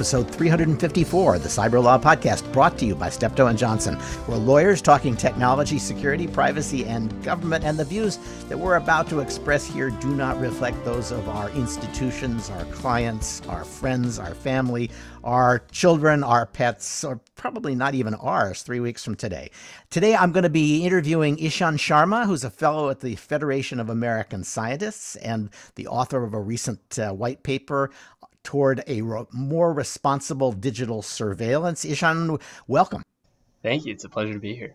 episode 354, the Cyber Law Podcast, brought to you by Steptoe and Johnson. We're lawyers talking technology, security, privacy, and government, and the views that we're about to express here do not reflect those of our institutions, our clients, our friends, our family, our children, our pets, or probably not even ours 3 weeks from today. Today, I'm going to be interviewing Ishan Sharma, who's a fellow at the Federation of American Scientists and the author of a recent white paper toward a more responsible digital surveillance. Ishan, welcome. Thank you. It's a pleasure to be here.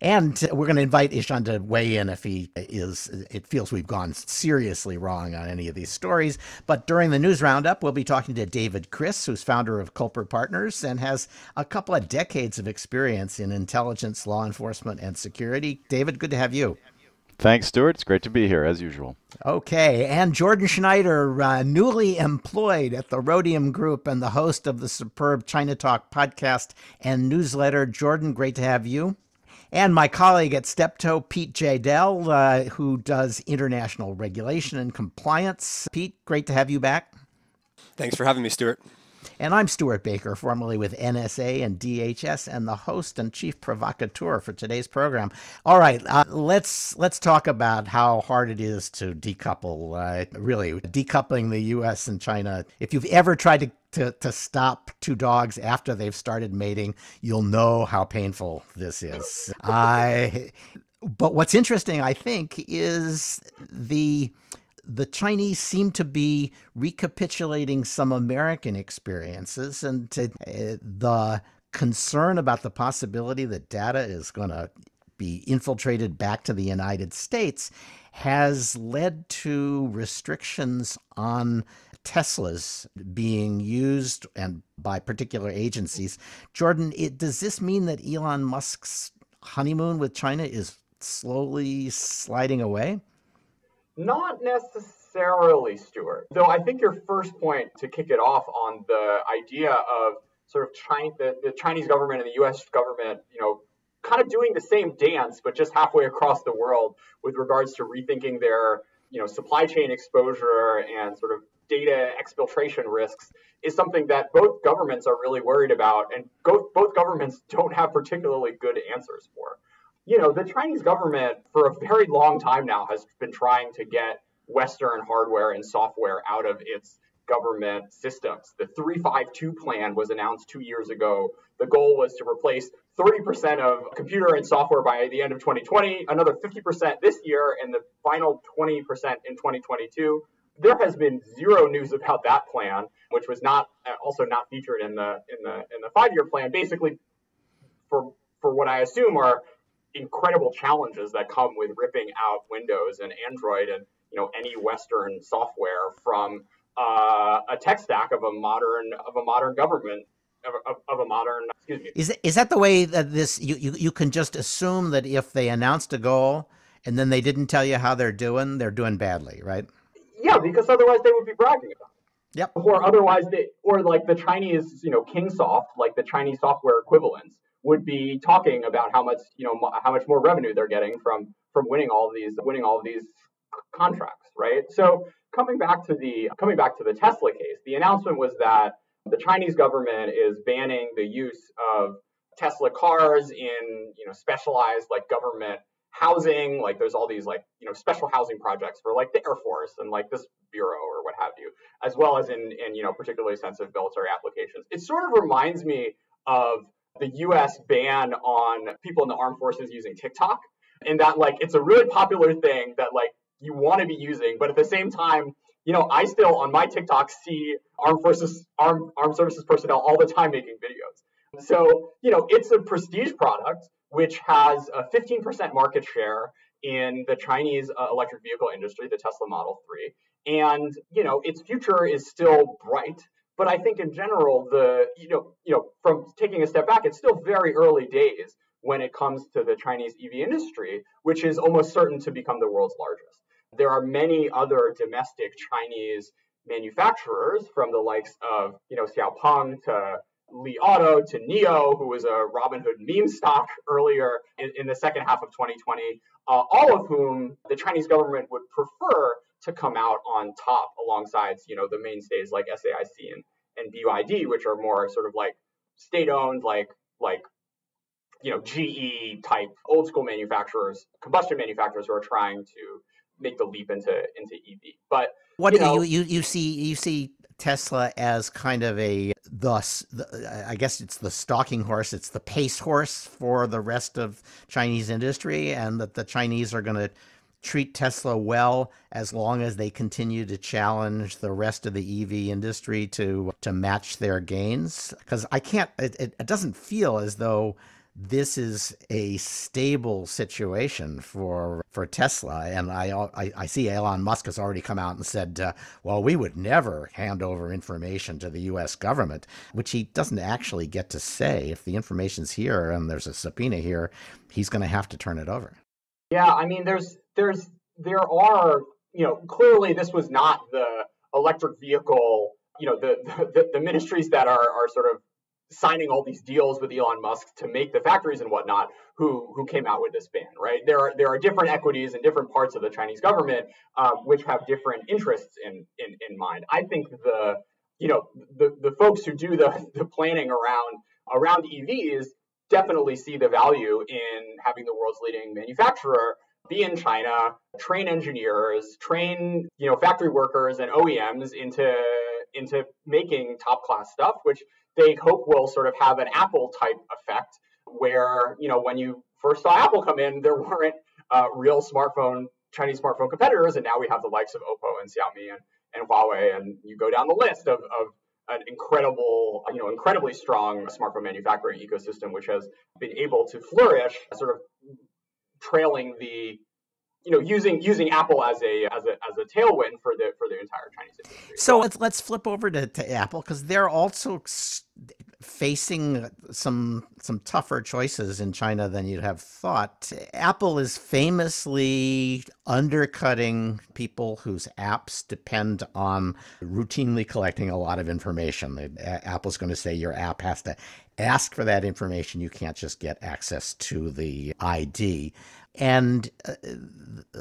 And we're going to invite Ishan to weigh in if it feels we've gone seriously wrong on any of these stories. But during the news roundup, we'll be talking to David Criss, who's founder of Culper Partners and has a couple of decades of experience in intelligence, law enforcement, and security. David, good to have you. Thanks, Stuart. It's great to be here, as usual. Okay. And Jordan Schneider, newly employed at the Rhodium Group and the host of the superb China Talk podcast and newsletter. Jordan, great to have you. And my colleague at Steptoe, Pete Jeydel, who does international regulation and compliance. Pete, great to have you back. Thanks for having me, Stuart. And I'm Stuart Baker, formerly with NSA and DHS, and the host and chief provocateur for today's program. All right, let's talk about how hard it is to decouple, really decoupling the U.S. and China. If you've ever tried to stop two dogs after they've started mating, you'll know how painful this is. But what's interesting, I think, is the Chinese seem to be recapitulating some American experiences, and the concern about the possibility that data is going to be infiltrated back to the United States has led to restrictions on Teslas being used and by particular agencies. Jordan, does this mean that Elon Musk's honeymoon with China is slowly sliding away? Not necessarily, Stuart. Though I think your first point to kick it off on the idea of sort of the Chinese government and the U.S. government, kind of doing the same dance, but just halfway across the world with regards to rethinking their, supply chain exposure and sort of data exfiltration risks is something that both governments are really worried about, and both governments don't have particularly good answers for. The Chinese government for a very long time now has been trying to get Western hardware and software out of its government systems. The 352 plan was announced 2 years ago. The goal was to replace 30% of computer and software by the end of 2020, another 50% this year, and the final 20% in 2022. There has been zero news about that plan, which was also not featured in the 5-year plan. Basically, for what I assume are incredible challenges that come with ripping out Windows and Android and any Western software from a tech stack of a modern government of a modern. Is that the way that this you can just assume that if they announced a goal and then they didn't tell you how they're doing badly, right? Yeah, because otherwise they would be bragging about it. Yep. Or otherwise like the Chinese, Kingsoft, like the Chinese software equivalents, would be talking about how much more revenue they're getting from winning all of these contracts, right? So coming back to the Tesla case, the announcement was that the Chinese government is banning the use of Tesla cars in specialized like government housing, like there's all these special housing projects for like the Air Force and like this bureau or what have you, as well as in particularly sensitive military applications. It sort of reminds me of the U.S. ban on people in the armed forces using TikTok, and that it's a really popular thing that you want to be using, but at the same time, I still on my TikTok see armed services personnel all the time making videos. So it's a prestige product which has a 15% market share in the Chinese electric vehicle industry, the Tesla Model 3, and its future is still bright. But I think in general, from taking a step back, it's still very early days when it comes to the Chinese EV industry, which is almost certain to become the world's largest. There are many other domestic Chinese manufacturers, from the likes of Xiaopeng to Li Auto to NIO, who was a Robinhood meme stock earlier in the second half of 2020, all of whom the Chinese government would prefer to come out on top alongside, the mainstays like SAIC and BYD, which are more sort of like state-owned, like GE type old school manufacturers, combustion manufacturers who are trying to make the leap into EV. But what you see Tesla as kind of I guess it's the stalking horse, it's the pace horse for the rest of Chinese industry, and that the Chinese are going to treat Tesla well as long as they continue to challenge the rest of the EV industry to match their gains. Because it doesn't feel as though this is a stable situation for Tesla. And I see Elon Musk has already come out and said, well, we would never hand over information to the U.S. government, which he doesn't actually get to say. If the information's here and there's a subpoena here, he's going to have to turn it over. Yeah, I mean, there are, clearly this was not the electric vehicle, the ministries that are sort of signing all these deals with Elon Musk to make the factories and whatnot, who came out with this ban, right? There are different equities in different parts of the Chinese government, which have different interests in mind. I think the folks who do the planning around EVs definitely see the value in having the world's leading manufacturer be in China, train engineers, train factory workers and OEMs into making top class stuff, which they hope will sort of have an Apple type effect, where when you first saw Apple come in, there weren't real Chinese smartphone competitors, and now we have the likes of Oppo and Xiaomi and Huawei, and you go down the list of an incredibly strong smartphone manufacturing ecosystem, which has been able to flourish, sort of trailing the, using Apple as a tailwind for the entire Chinese industry. So let's flip over to Apple, because they're also facing some tougher choices in China than you'd have thought. Apple is famously undercutting people whose apps depend on routinely collecting a lot of information. Apple's going to say your app has to ask for that information. You can't just get access to the ID. And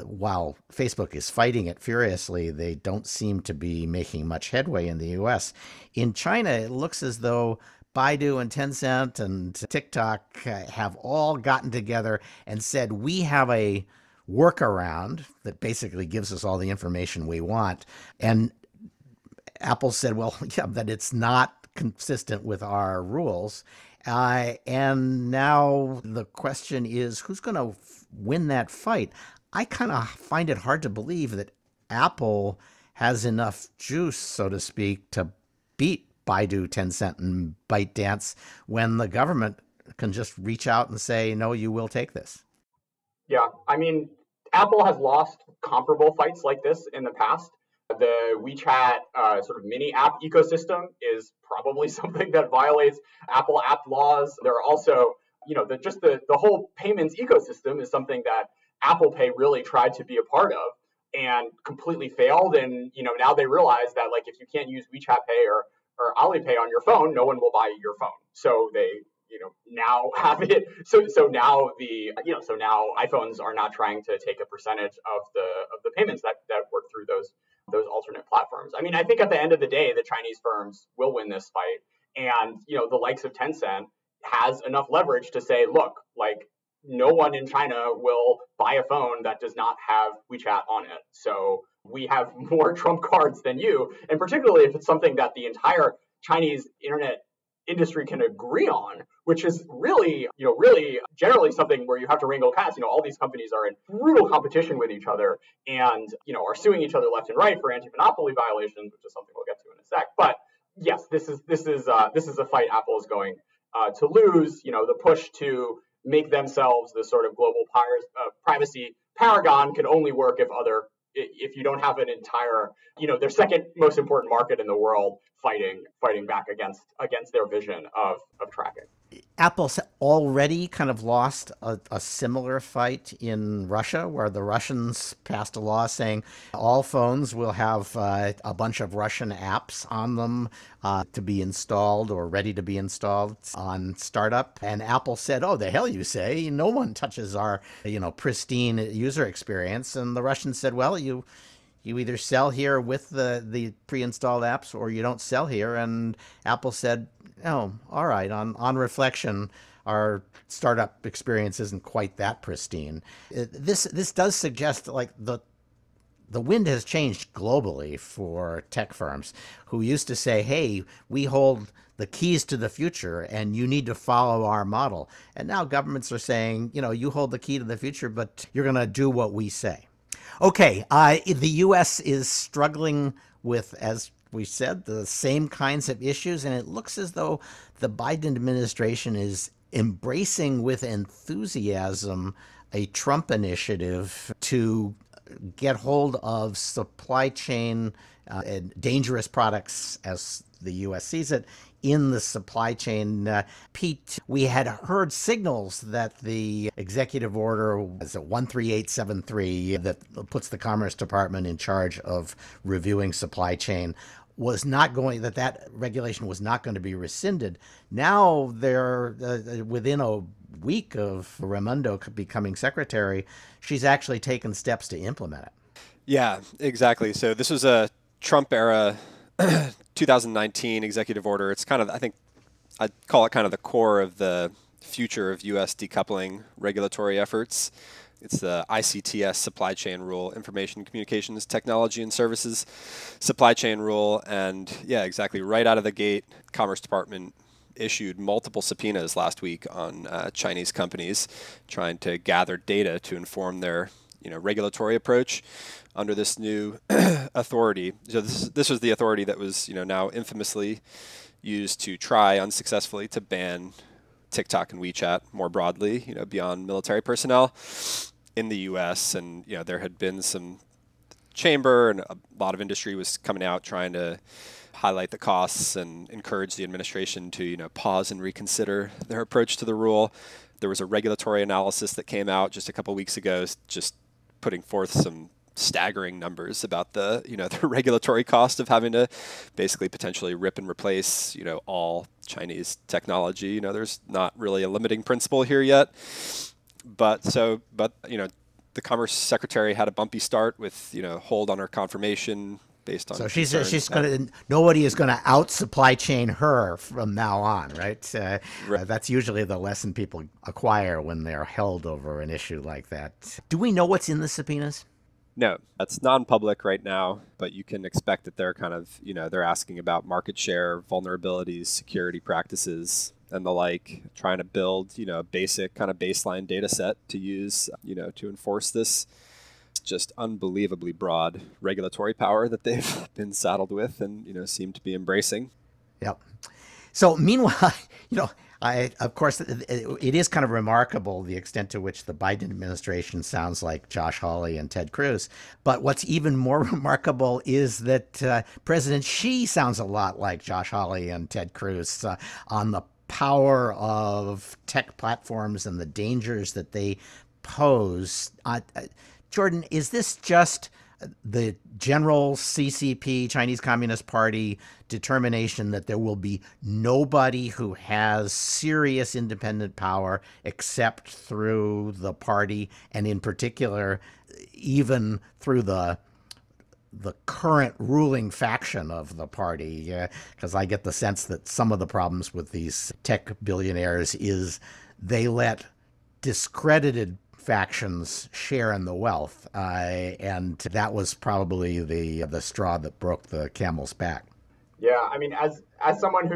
while Facebook is fighting it furiously, they don't seem to be making much headway in the US. In China, it looks as though Baidu and Tencent and TikTok have all gotten together and said, we have a workaround that basically gives us all the information we want. And Apple said, well, yeah, that it's not consistent with our rules. And now the question is, who's going to win that fight? I kind of find it hard to believe that Apple has enough juice, so to speak, to beat Baidu, Tencent, and Bytedance when the government can just reach out and say, no, you will take this. Yeah, I mean, Apple has lost comparable fights like this in the past. The WeChat sort of mini app ecosystem is probably something that violates Apple app laws. There are also, the whole payments ecosystem is something that Apple Pay really tried to be a part of and completely failed. And, now they realize that, like, if you can't use WeChat Pay or Alipay on your phone, no one will buy your phone. So they, now have it. So now so now iPhones are not trying to take a percentage of the payments that work through those alternate platforms. I mean, I think at the end of the day, the Chinese firms will win this fight. And, the likes of Tencent has enough leverage to say, look, like, no one in China will buy a phone that does not have WeChat on it. So we have more trump cards than you. And particularly if it's something that the entire Chinese internet industry can agree on, which is really generally something where you have to wrangle cats. All these companies are in brutal competition with each other and, are suing each other left and right for anti-monopoly violations, which is something we'll get to in a sec. But yes, this is a fight Apple is going to lose. The push to make themselves the sort of global privacy paragon can only work if you don't have an entire, their second most important market in the world fighting back against their vision of tracking. Apple's already kind of lost a similar fight in Russia, where the Russians passed a law saying all phones will have a bunch of Russian apps on them to be installed or ready to be installed on startup. And Apple said, oh, the hell you say? No one touches our pristine user experience. And the Russians said, well, you You either sell here with the pre-installed apps or you don't sell here. And Apple said, oh, all right, on reflection, our startup experience isn't quite that pristine. This does suggest like the wind has changed globally for tech firms who used to say, hey, we hold the keys to the future and you need to follow our model. And now governments are saying, you hold the key to the future, but you're going to do what we say. Okay, the U.S. is struggling with, as we said, the same kinds of issues, and it looks as though the Biden administration is embracing with enthusiasm a Trump initiative to get hold of supply chain and dangerous products, as the U.S. sees it, in the supply chain. Pete, we had heard signals that the executive order was 13873 that puts the Commerce Department in charge of reviewing supply chain was not going, that regulation was not going to be rescinded. Now they're within a week of Raimondo becoming secretary, she's actually taken steps to implement it. Yeah, exactly. So this was a Trump era 2019 executive order. It's kind of, I think, I'd call it kind of the core of the future of U.S. decoupling regulatory efforts. It's the ICTS supply chain rule, Information Communications Technology and Services supply chain rule. And yeah, exactly. Right out of the gate, Commerce Department issued multiple subpoenas last week on Chinese companies trying to gather data to inform their regulatory approach under this new authority. So this was the authority that was now infamously used to try unsuccessfully to ban TikTok and WeChat more broadly, beyond military personnel in the U.S. And there had been some chamber and a lot of industry was coming out trying to highlight the costs and encourage the administration to pause and reconsider their approach to the rule. There was a regulatory analysis that came out just a couple weeks ago, just putting forth some staggering numbers about the the regulatory cost of having to basically potentially rip and replace all Chinese technology. There's not really a limiting principle here yet, but the Commerce Secretary had a bumpy start with hold on her confirmation based on. So she's going to, nobody is going to out supply chain her from now on, right? Right. That's usually the lesson people acquire when they're held over an issue like that. Do we know what's in the subpoenas? No, that's non-public right now, but you can expect that they're kind of, they're asking about market share, vulnerabilities, security practices, and the like, trying to build, a basic kind of baseline data set to use, to enforce this just unbelievably broad regulatory power that they've been saddled with and, seem to be embracing. Yep. So meanwhile, of course, it is kind of remarkable the extent to which the Biden administration sounds like Josh Hawley and Ted Cruz. But what's even more remarkable is that President Xi sounds a lot like Josh Hawley and Ted Cruz on the power of tech platforms and the dangers that they pose. Jordan, is this just the general CCP, Chinese Communist Party, determination that there will be nobody who has serious independent power except through the party, and in particular, even through the current ruling faction of the party? Because I get the sense that some of the problems with these tech billionaires is they let discredited factions share in the wealth, and that was probably the straw that broke the camel's back. Yeah, I mean, as someone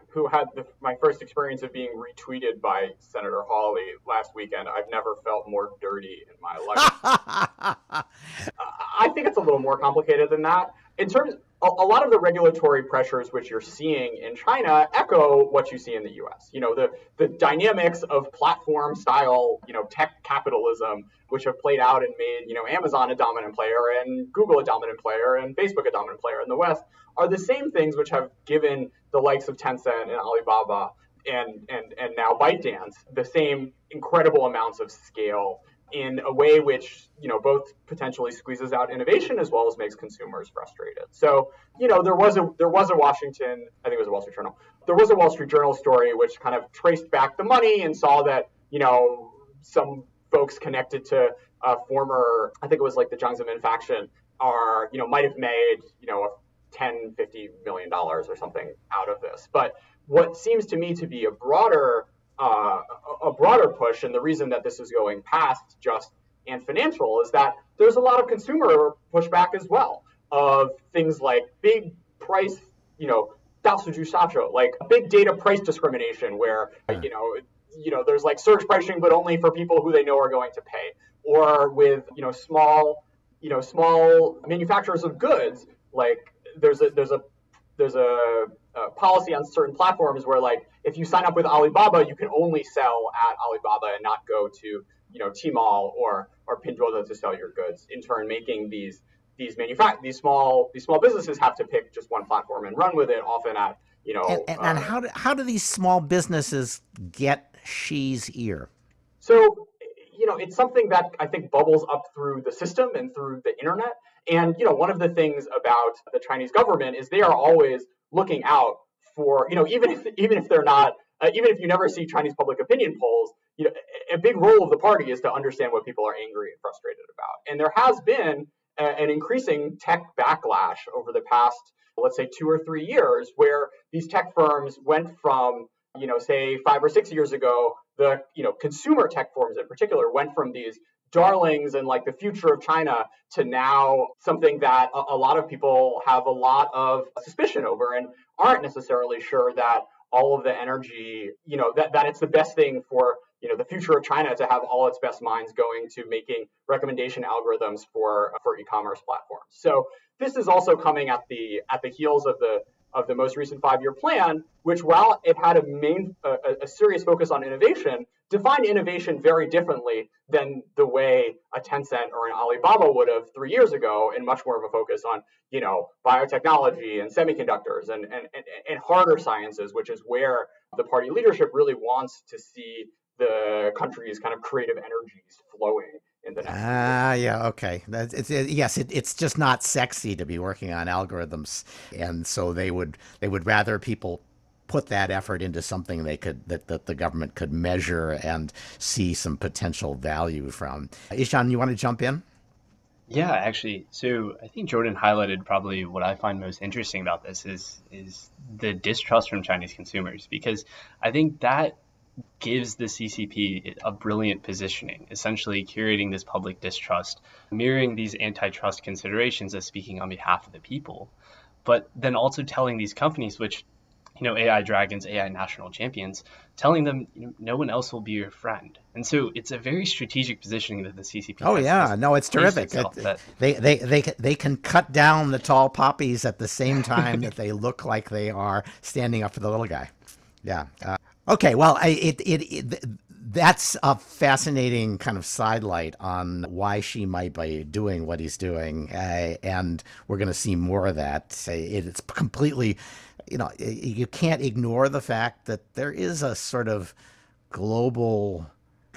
who had my first experience of being retweeted by Senator Hawley last weekend, I've never felt more dirty in my life. I think it's a little more complicated than that. In terms, a lot of the regulatory pressures which you're seeing in China echo what you see in the U.S. The dynamics of platform style, tech capitalism, which have played out and made, Amazon a dominant player and Google a dominant player and Facebook a dominant player in the West, are the same things which have given the likes of Tencent and Alibaba and now Bytedance the same incredible amounts of scale in a way which, both potentially squeezes out innovation as well as makes consumers frustrated. So, there was a Washington, I think it was a Wall Street Journal. There was a Wall Street Journal story which kind of traced back the money and saw that, some folks connected to former, I think it was like the Jiang Zemin faction, are, might have made, 10, $50 million or something out of this. But what seems to me to be a broader push, and the reason that this is going past just and financial, is that there's a lot of consumer pushback as well of things like big price, like big data price discrimination, where there's like surge pricing, but only for people who they know are going to pay, or with small manufacturers of goods. Like there's a policy on certain platforms where, like, if you sign up with Alibaba, you can only sell at Alibaba and not go to Tmall or Pinduoduo to sell your goods. In turn, making these small businesses have to pick just one platform and run with it, often at And how do these small businesses get Xi's ear? So it's something that I think bubbles up through the system and through the internet. And one of the things about the Chinese government is they are always looking out for even if they're not even if you never see Chinese public opinion polls, a big role of the party is to understand what people are angry and frustrated about. And there has been an increasing tech backlash over the past, let's say, 2 or 3 years, where these tech firms went from, say 5 or 6 years ago, the consumer tech firms in particular went from these darlings and like the future of China to now something that a lot of people have a lot of suspicion over and aren't necessarily sure that all of the energy, that it's the best thing for the future of China to have all its best minds going to making recommendation algorithms for e-commerce platforms. So this is also coming at the heels of the most recent 5-year plan, which, while it had a serious focus on innovation, defined innovation very differently than the way a Tencent or an Alibaba would have 3 years ago, and much more of a focus on biotechnology and semiconductors and harder sciences, which is where the party leadership really wants to see the country's kind of creative energies flowing in the next yeah, okay. It's just not sexy to be working on algorithms, and so they would rather people put that effort into something that the government could measure and see some potential value from. Ishan, you want to jump in? Yeah, actually. So I think Jordan highlighted probably what I find most interesting about this is the distrust from Chinese consumers, because I think that gives the CCP a brilliant positioning, essentially curating this public distrust, mirroring these antitrust considerations as speaking on behalf of the people, but then also telling these companies, which, AI dragons, AI national champions, telling them no one else will be your friend. And so it's a very strategic positioning that the CCP Oh, yeah. No, it's terrific. They can cut down the tall poppies at the same time that they look like they are standing up for the little guy. Yeah. Okay, well, that's a fascinating kind of sidelight on why Xi might be doing what he's doing, and we're going to see more of that. It's completely, you can't ignore the fact that there is a sort of global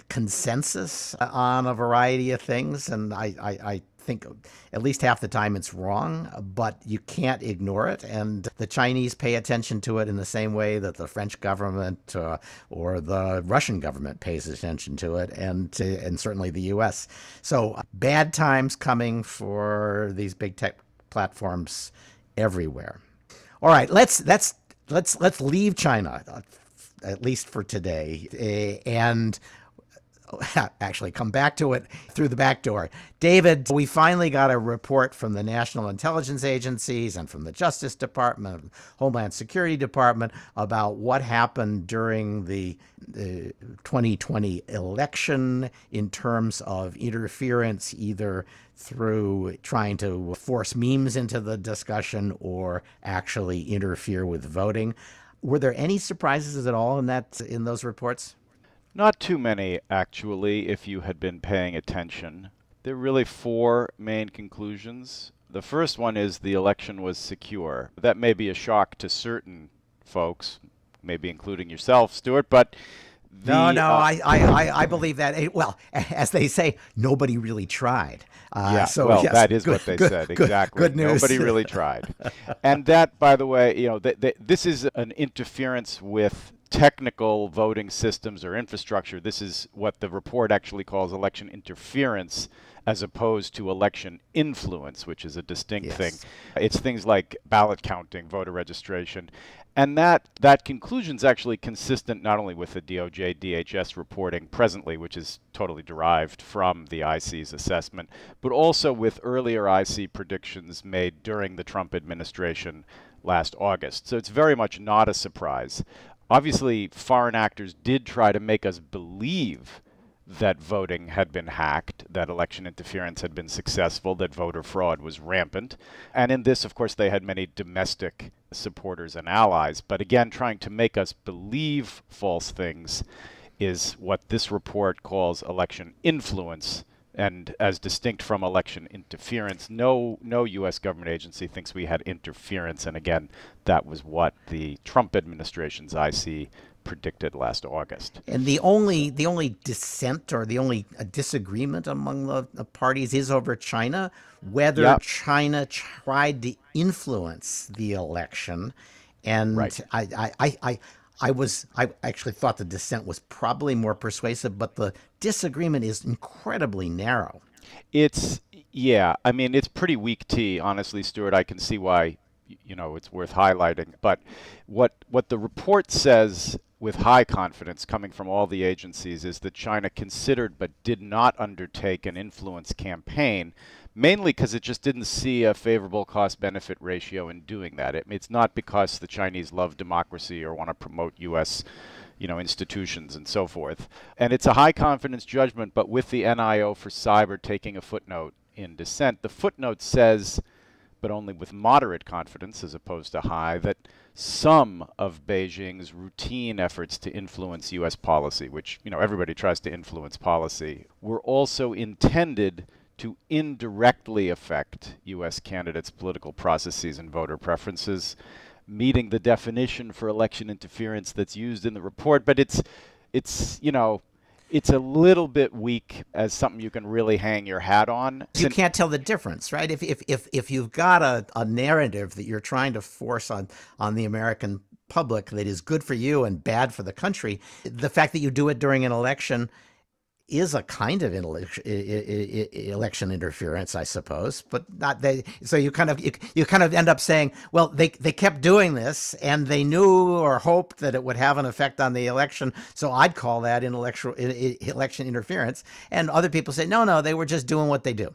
consensus on a variety of things, and I think at least half the time it's wrong, but you can't ignore it. And the Chinese pay attention to it in the same way that the French government or the Russian government pays attention to it, and certainly the U.S. So bad times coming for these big tech platforms everywhere. All right, let's leave China, at least for today, and actually come back to it through the back door. David, we finally got a report from the National Intelligence Agencies and from the Justice Department, Homeland Security Department, about what happened during the 2020 election in terms of interference, either through trying to force memes into the discussion or actually interfere with voting. Were there any surprises at all in those reports? Not too many, actually, if you had been paying attention. There are really 4 main conclusions. The first one is the election was secure. That may be a shock to certain folks, maybe including yourself, Stuart, but I believe that. Well, as they say, nobody really tried. Yes, that is what they said. Exactly. Good news. Nobody really tried. And that, by the way, this is an interference with technical voting systems or infrastructure. This is what the report actually calls election interference, as opposed to election influence, which is a distinct thing. It's things like ballot counting, voter registration. And that conclusion is actually consistent not only with the DOJ, DHS reporting presently, which is totally derived from the IC's assessment, but also with earlier IC predictions made during the Trump administration last August. So it's very much not a surprise. Obviously, foreign actors did try to make us believe that voting had been hacked, that election interference had been successful, that voter fraud was rampant. And in this, of course, they had many domestic supporters and allies. But again, trying to make us believe false things is what this report calls election influence. And as distinct from election interference, no U.S. government agency thinks we had interference. And again, that was what the Trump administration's IC predicted last August. And the only dissent or the only disagreement among the parties is over China, whether China tried to influence the election. And I actually thought the dissent was probably more persuasive, but the disagreement is incredibly narrow. It's pretty weak tea, honestly, Stuart. I can see why, it's worth highlighting. But what the report says with high confidence coming from all the agencies is that China considered but did not undertake an influence campaign, mainly because it just didn't see a favorable cost-benefit ratio in doing that. It's not because the Chinese love democracy or want to promote U.S. institutions and so forth. And it's a high confidence judgment, but with the NIO for Cyber taking a footnote in dissent, the footnote says, but only with moderate confidence as opposed to high, that some of Beijing's routine efforts to influence U.S. policy, which, everybody tries to influence policy, were also intended to indirectly affect U.S. candidates' political processes and voter preferences, meeting the definition for election interference that's used in the report. But it's a little bit weak as something you can really hang your hat on. You can't tell the difference, right? If you've got a narrative that you're trying to force on the American public that is good for you and bad for the country, the fact that you do it during an election is a kind of election interference, I suppose, but not they. So you kind of end up saying, well, they kept doing this and they knew or hoped that it would have an effect on the election. So I'd call that election interference. And other people say, no, they were just doing what they do.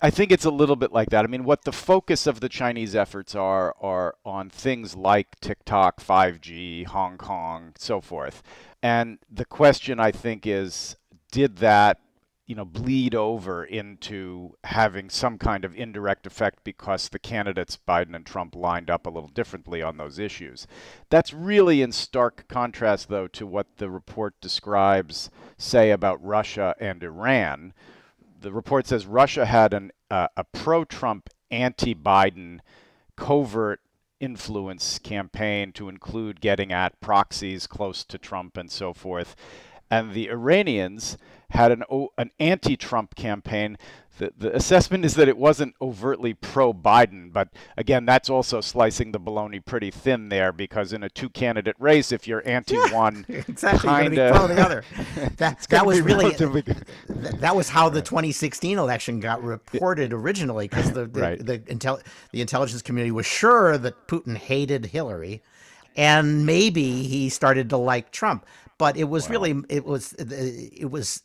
I think it's a little bit like that. I mean, what the focus of the Chinese efforts are on things like TikTok, 5G, Hong Kong, so forth. And the question, I think, is, did that, bleed over into having some kind of indirect effect because the candidates, Biden and Trump, lined up a little differently on those issues? That's really in stark contrast, though, to what the report describes, say, about Russia and Iran. The report says Russia had a pro-Trump, anti-Biden covert influence campaign to include getting at proxies close to Trump and so forth. And the Iranians had an anti-Trump campaign. The assessment is that it wasn't overtly pro-Biden, but again, that's also slicing the bologna pretty thin there, because in a two-candidate race, if you're anti-one, exactly, you're going to be pro the other. That was really that was how the 2016 election got reported originally, because the intelligence community was sure that Putin hated Hillary, and maybe he started to like Trump. But it was it was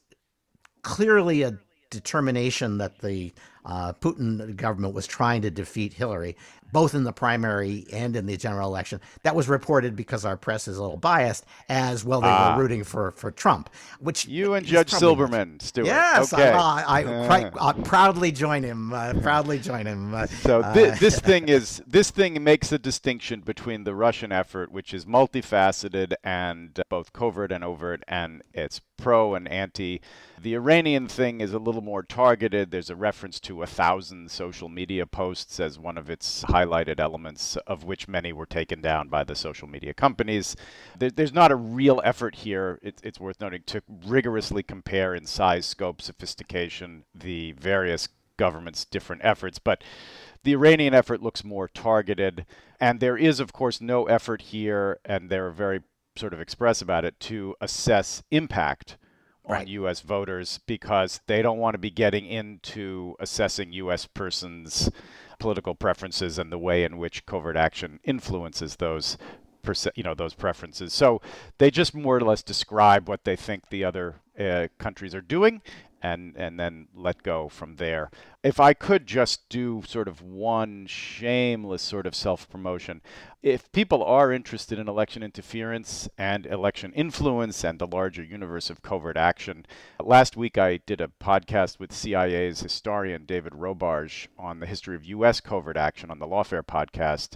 clearly a determination that the Putin government was trying to defeat Hillary, both in the primary and in the general election. That was reported because our press is a little biased, as well they were rooting for Trump. Which you and Judge Silberman, Stuart. Yes, okay. I proudly join him. So this thing makes a distinction between the Russian effort, which is multifaceted and both covert and overt, and it's pro and anti. The Iranian thing is a little more targeted. There's a reference to 1,000 social media posts as one of its highlighted elements, of which many were taken down by the social media companies. There's not a real effort here, it's worth noting, to rigorously compare in size, scope, sophistication the various governments' different efforts. But the Iranian effort looks more targeted. And there is, of course, no effort here, and there are very sort of express about it, to assess impact on Right. U.S. voters, because they don't want to be getting into assessing U.S. persons' political preferences and the way in which covert action influences those those preferences. So they just more or less describe what they think the other countries are doing, and then let go from there. If I could just do sort of one shameless sort of self-promotion, if people are interested in election interference and election influence and the larger universe of covert action, last week I did a podcast with CIA's historian David Robarge on the history of U.S. covert action on the Lawfare podcast.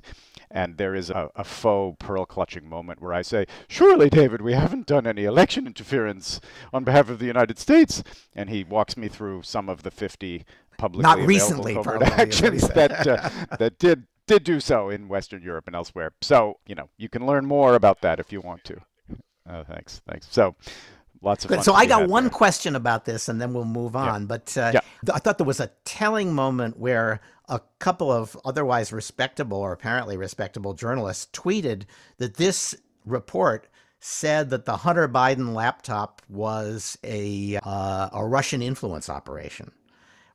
And there is a faux pearl-clutching moment where I say, surely, David, we haven't done any election interference on behalf of the United States. And he walks me through some of the 50 publicly Not available recently, covert probably, actions that did do so in Western Europe and elsewhere. So, you can learn more about that if you want to. Thanks. So, lots of fun. Good. So I got one there. question about this, and then we'll move on. Yeah. But Yeah. I thought there was a telling moment where a couple of otherwise respectable, or apparently respectable, journalists tweeted that this report said that the Hunter Biden laptop was a Russian influence operation,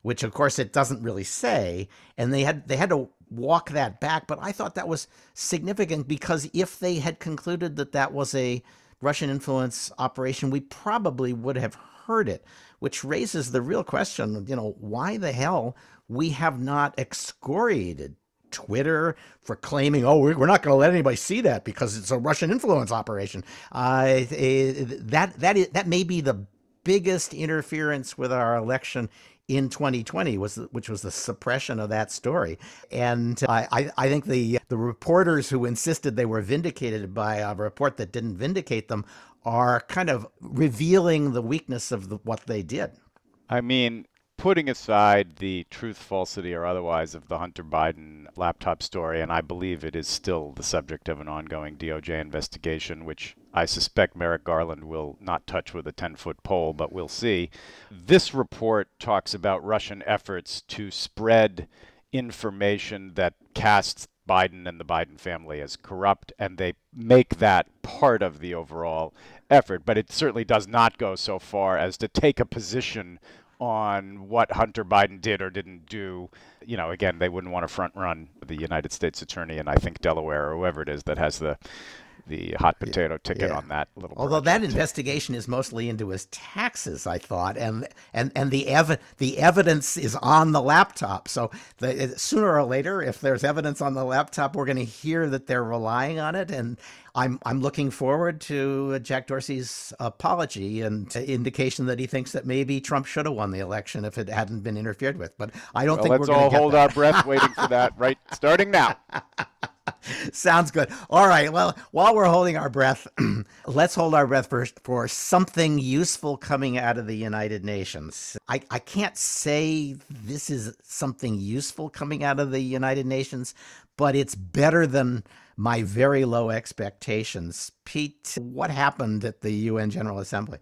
which of course it doesn't really say, and they had to walk that back. But I thought that was significant, because if they had concluded that that was a Russian influence operation, we probably would have heard it, which raises the real question, why the hell we have not excoriated Twitter for claiming, we're not going to let anybody see that because it's a Russian influence operation. That may be the biggest interference with our election in 2020, which was the suppression of that story. And I think the reporters who insisted they were vindicated by a report that didn't vindicate them are kind of revealing the weakness of what they did. I mean, putting aside the truth, falsity, or otherwise of the Hunter Biden laptop story, and I believe it is still the subject of an ongoing DOJ investigation, which I suspect Merrick Garland will not touch with a 10-foot pole, but we'll see. This report talks about Russian efforts to spread information that casts Biden and the Biden family as corrupt, and they make that part of the overall effort. But it certainly does not go so far as to take a position on what Hunter Biden did or didn't do. Again, they wouldn't want to front run the United States attorney in, I think, Delaware or whoever it is that has the hot potato ticket on that little Although project. that investigation is mostly into his taxes, I thought, and the evidence is on the laptop. So sooner or later, if there's evidence on the laptop, we're going to hear that they're relying on it. And I'm looking forward to Jack Dorsey's apology and indication that he thinks that maybe Trump should have won the election if it hadn't been interfered with. But I don't think we're going to get that. Let's all hold our breath waiting for that, right? Starting now. Sounds good. All right. Well, while we're holding our breath, let's hold our breath for something useful coming out of the United Nations. I can't say this is something useful coming out of the United Nations, but it's better than my very low expectations. Pete, what happened at the UN General Assembly?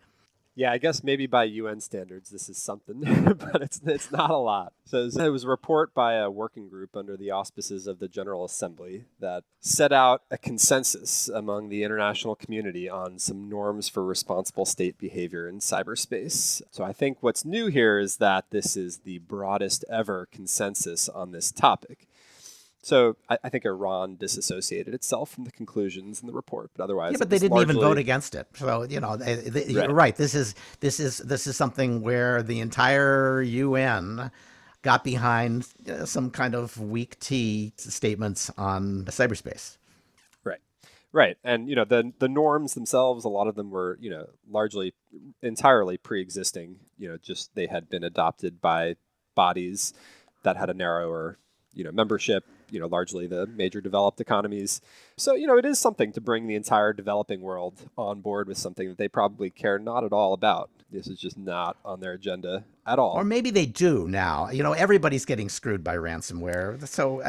Yeah, I guess maybe by UN standards, this is something, but it's not a lot. So it was a report by a working group under the auspices of the General Assembly that set out a consensus among the international community on some norms for responsible state behavior in cyberspace. So I think what's new here is that this is the broadest ever consensus on this topic. So I think Iran disassociated itself from the conclusions in the report, but otherwise, yeah, but they didn't even vote against it. So you're right. This is something where the entire UN got behind some kind of weak tea statements on cyberspace. Right, and the norms themselves, a lot of them were largely entirely pre-existing. Just they had been adopted by bodies that had a narrower membership. Largely the major developed economies. So, it is something to bring the entire developing world on board with something that they probably care not at all about. This is just not on their agenda at all. Or maybe they do now. Everybody's getting screwed by ransomware. So,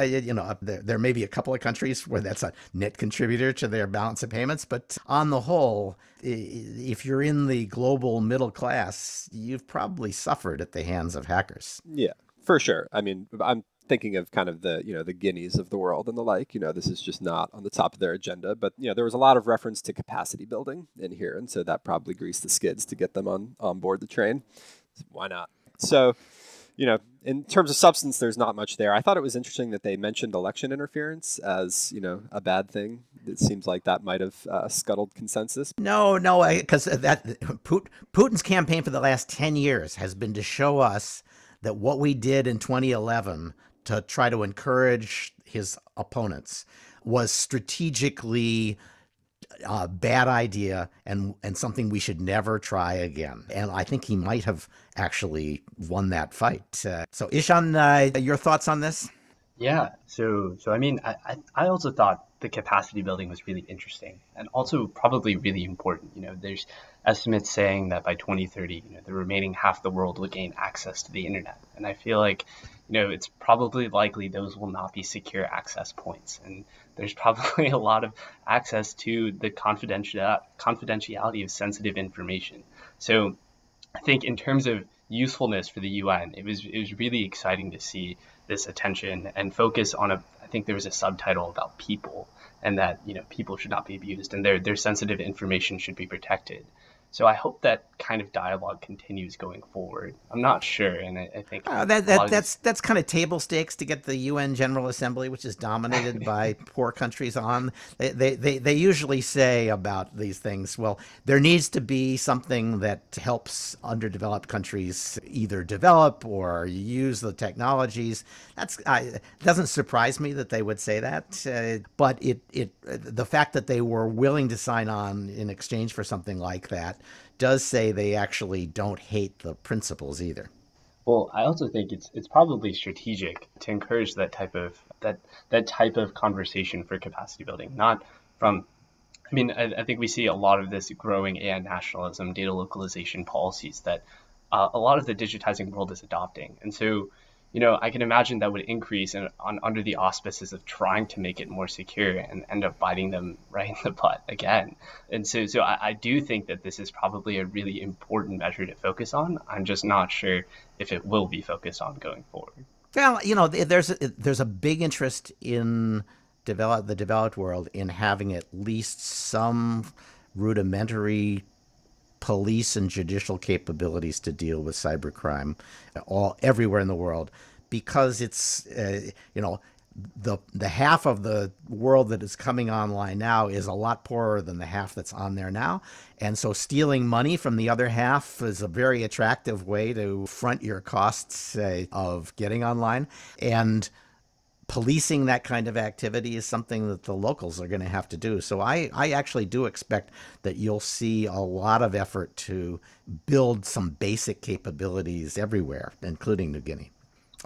there may be a couple of countries where that's a net contributor to their balance of payments. But on the whole, if you're in the global middle class, you've probably suffered at the hands of hackers. Yeah, for sure. I mean, I'm thinking of kind of the, the guineas of the world and the like. This is just not on the top of their agenda. But, there was a lot of reference to capacity building in here. And so that probably greased the skids to get them on board the train. Why not? So, in terms of substance, there's not much there. I thought it was interesting that they mentioned election interference as, a bad thing. It seems like that might have scuttled consensus. No, because Putin's campaign for the last 10 years has been to show us that what we did in 2011 to try to encourage his opponents was strategically a bad idea and something we should never try again. And I think he might have actually won that fight. So Ishan, your thoughts on this? Yeah. So I mean, I also thought the capacity building was really interesting and also probably really important. There's estimates saying that by 2030, the remaining half of the world will gain access to the internet. And I feel like, it's probably likely those will not be secure access points. And there's probably a lot of access to the confidentiality of sensitive information. So I think in terms of usefulness for the UN, it was really exciting to see this attention and focus on I think there was a subtitle about people and that, people should not be abused and their sensitive information should be protected. So I hope that kind of dialogue continues going forward. I'm not sure, and I think that's kind of table stakes to get the UN General Assembly, which is dominated by poor countries, on. They usually say about these things, well, there needs to be something that helps underdeveloped countries either develop or use the technologies. It doesn't surprise me that they would say that, but the fact that they were willing to sign on in exchange for something like that does say they actually don't hate the principles either. Well, I also think it's probably strategic to encourage that type of conversation for capacity building. Not from, I think we see a lot of this growing AI nationalism, data localization policies that a lot of the digitizing world is adopting, and so. I can imagine that would increase under the auspices of trying to make it more secure and end up biting them right in the butt again. And so I do think that this is probably a really important measure to focus on. I'm just not sure if it will be focused on going forward. Well, there's a big interest in the developed world in having at least some rudimentary police and judicial capabilities to deal with cybercrime everywhere in the world, because it's the half of the world that is coming online now is a lot poorer than the half that's on there now, and so stealing money from the other half is a very attractive way to front your costs of getting online. And policing that kind of activity is something that the locals are going to have to do. So I actually do expect that you'll see a lot of effort to build some basic capabilities everywhere, including New Guinea.